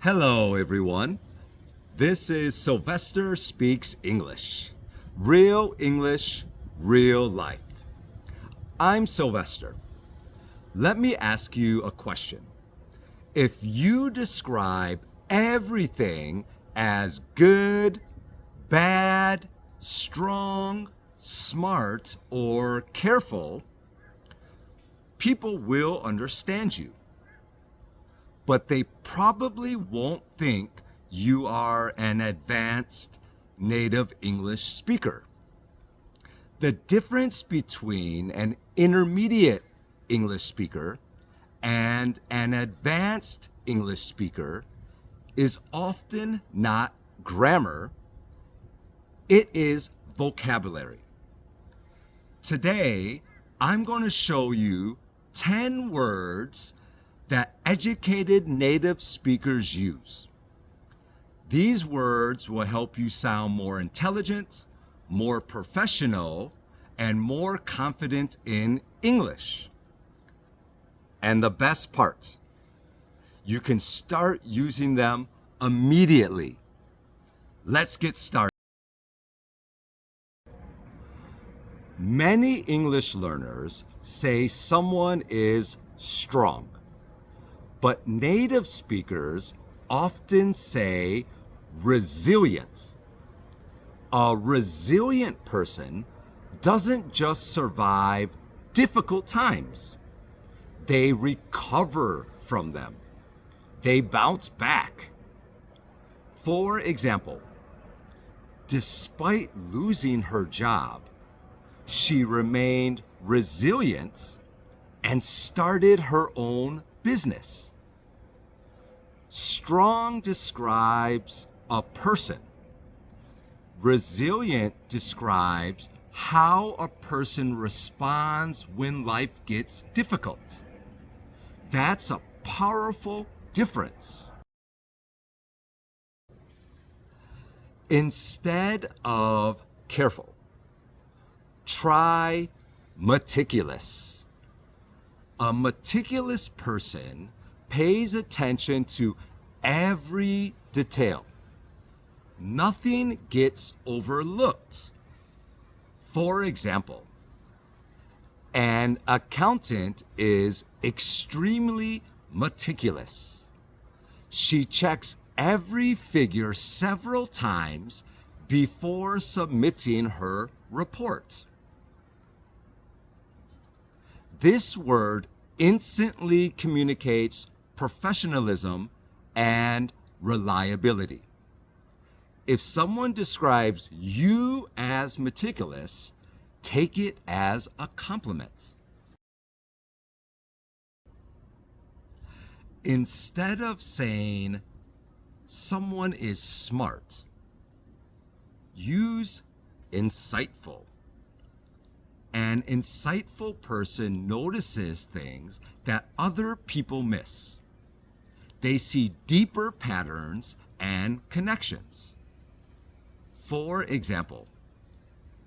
Hello, everyone. This is Sylvester Speaks English. Real English, real life. I'm Sylvester. Let me ask you a question. If you describe everything as good, bad, strong, smart, or careful, people will understand you. But they probably won't think you are an advanced native English speaker. The difference between an intermediate English speaker and an advanced English speaker is often not grammar, it is vocabulary. Today, I'm going to show you 10 words that educated native speakers use. These words will help you sound more intelligent, more professional, and more confident in English. And the best part, you can start using them immediately. Let's get started. Many English learners say someone is strong. But native speakers often say resilient. A resilient person doesn't just survive difficult times. They recover from them. They bounce back. For example, despite losing her job, she remained resilient and started her own business. Strong describes a person. Resilient describes how a person responds when life gets difficult. That's a powerful difference. Instead of careful, try meticulous. A meticulous person pays attention to every detail. Nothing gets overlooked. For example, an accountant is extremely meticulous. She checks every figure several times before submitting her report. This word instantly communicates professionalism and reliability. If someone describes you as meticulous, take it as a compliment. Instead of saying someone is smart, use insightful. An insightful person notices things that other people miss. They see deeper patterns and connections. For example,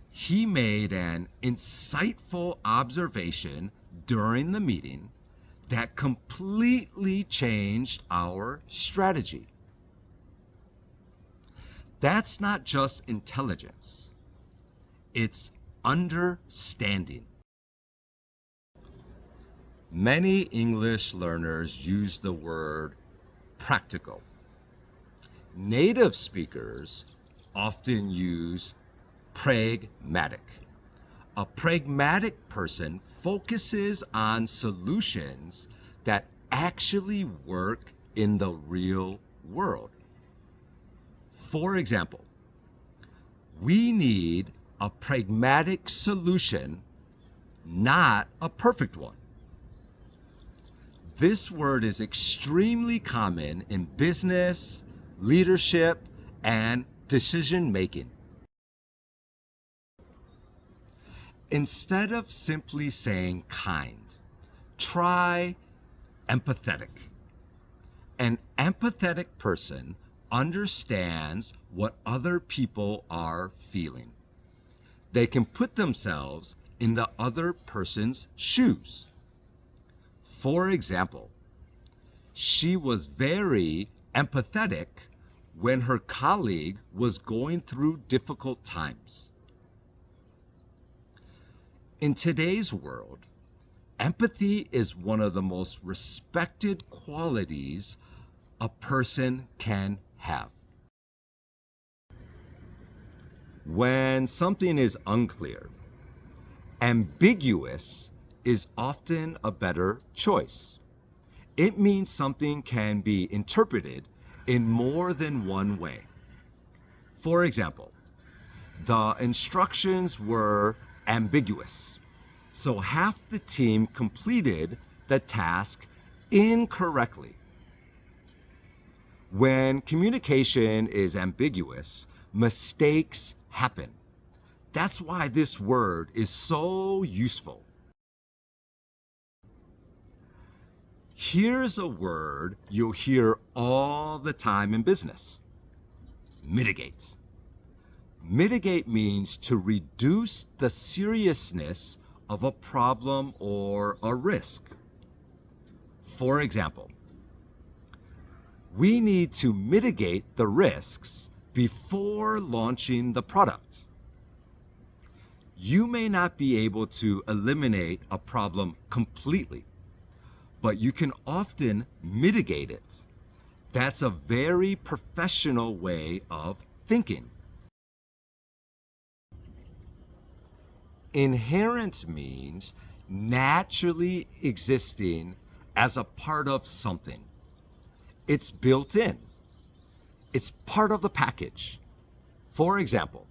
he made an insightful observation during the meeting that completely changed our strategy. That's not just intelligence, it's understanding. Many English learners use the word practical. Native speakers often use pragmatic. A pragmatic person focuses on solutions that actually work in the real world. For example, we need a pragmatic solution, not a perfect one. This word is extremely common in business, leadership, and decision making. Instead of simply saying kind, try empathetic. An empathetic person understands what other people are feeling. They can put themselves in the other person's shoes. For example, she was very empathetic when her colleague was going through difficult times. In today's world, empathy is one of the most respected qualities a person can have. When something is unclear, ambiguous is often a better choice. It means something can be interpreted in more than one way. For example, the instructions were ambiguous, so half the team completed the task incorrectly. When communication is ambiguous, mistakes happen. That's why this word is so useful. Here's a word you'll hear all the time in business: mitigate. Mitigate means to reduce the seriousness of a problem or a risk. For example, we need to mitigate the risks before launching the product. You may not be able to eliminate a problem completely, but you can often mitigate it. That's a very professional way of thinking. Inherent means naturally existing as a part of something. It's built in. It's part of the package. For example,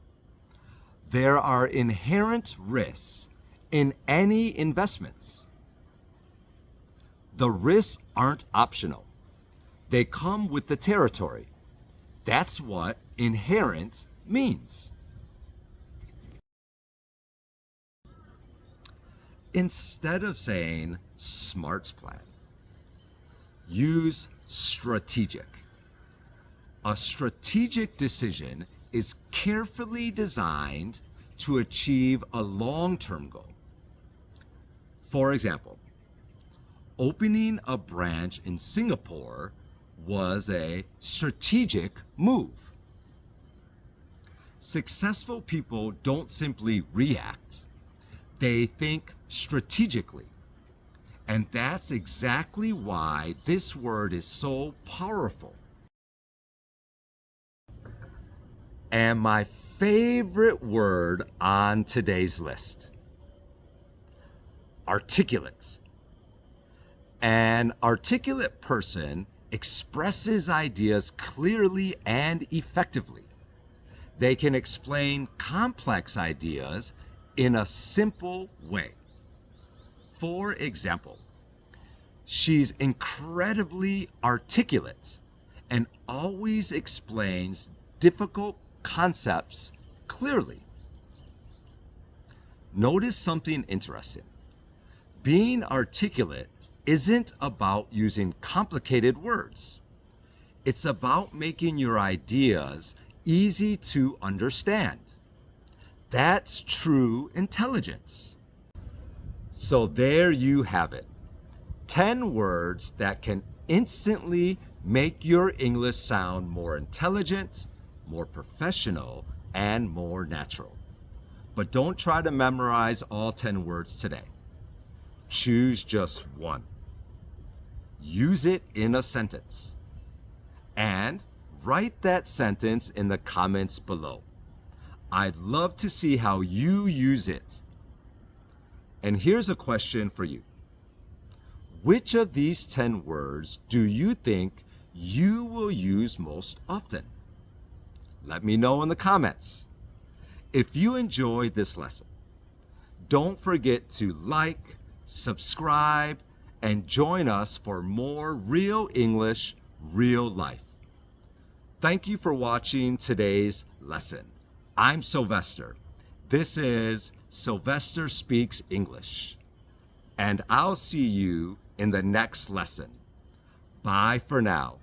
there are inherent risks in any investments. The risks aren't optional. They come with the territory. That's what inherent means. Instead of saying smarts plan, use strategic. A strategic decision is carefully designed to achieve a long-term goal. For example, opening a branch in Singapore was a strategic move. Successful people don't simply react, they think strategically. And that's exactly why this word is so powerful. And my favorite word on today's list: articulate. An articulate person expresses ideas clearly and effectively. They can explain complex ideas in a simple way. For example, she's incredibly articulate and always explains difficult concepts clearly. Notice something interesting. Being articulate isn't about using complicated words. It's about making your ideas easy to understand. That's true intelligence. So there you have it. 10 words that can instantly make your English sound more intelligent, more professional, and more natural. But don't try to memorize all 10 words today. Choose just one. Use it in a sentence. And write that sentence in the comments below. I'd love to see how you use it. And here's a question for you. Which of these 10 words do you think you will use most often? Let me know in the comments. If you enjoyed this lesson, don't forget to like, subscribe, and join us for more real English, real life. Thank you for watching today's lesson. I'm Sylvester. This is Sylvester Speaks English. And I'll see you in the next lesson. Bye for now.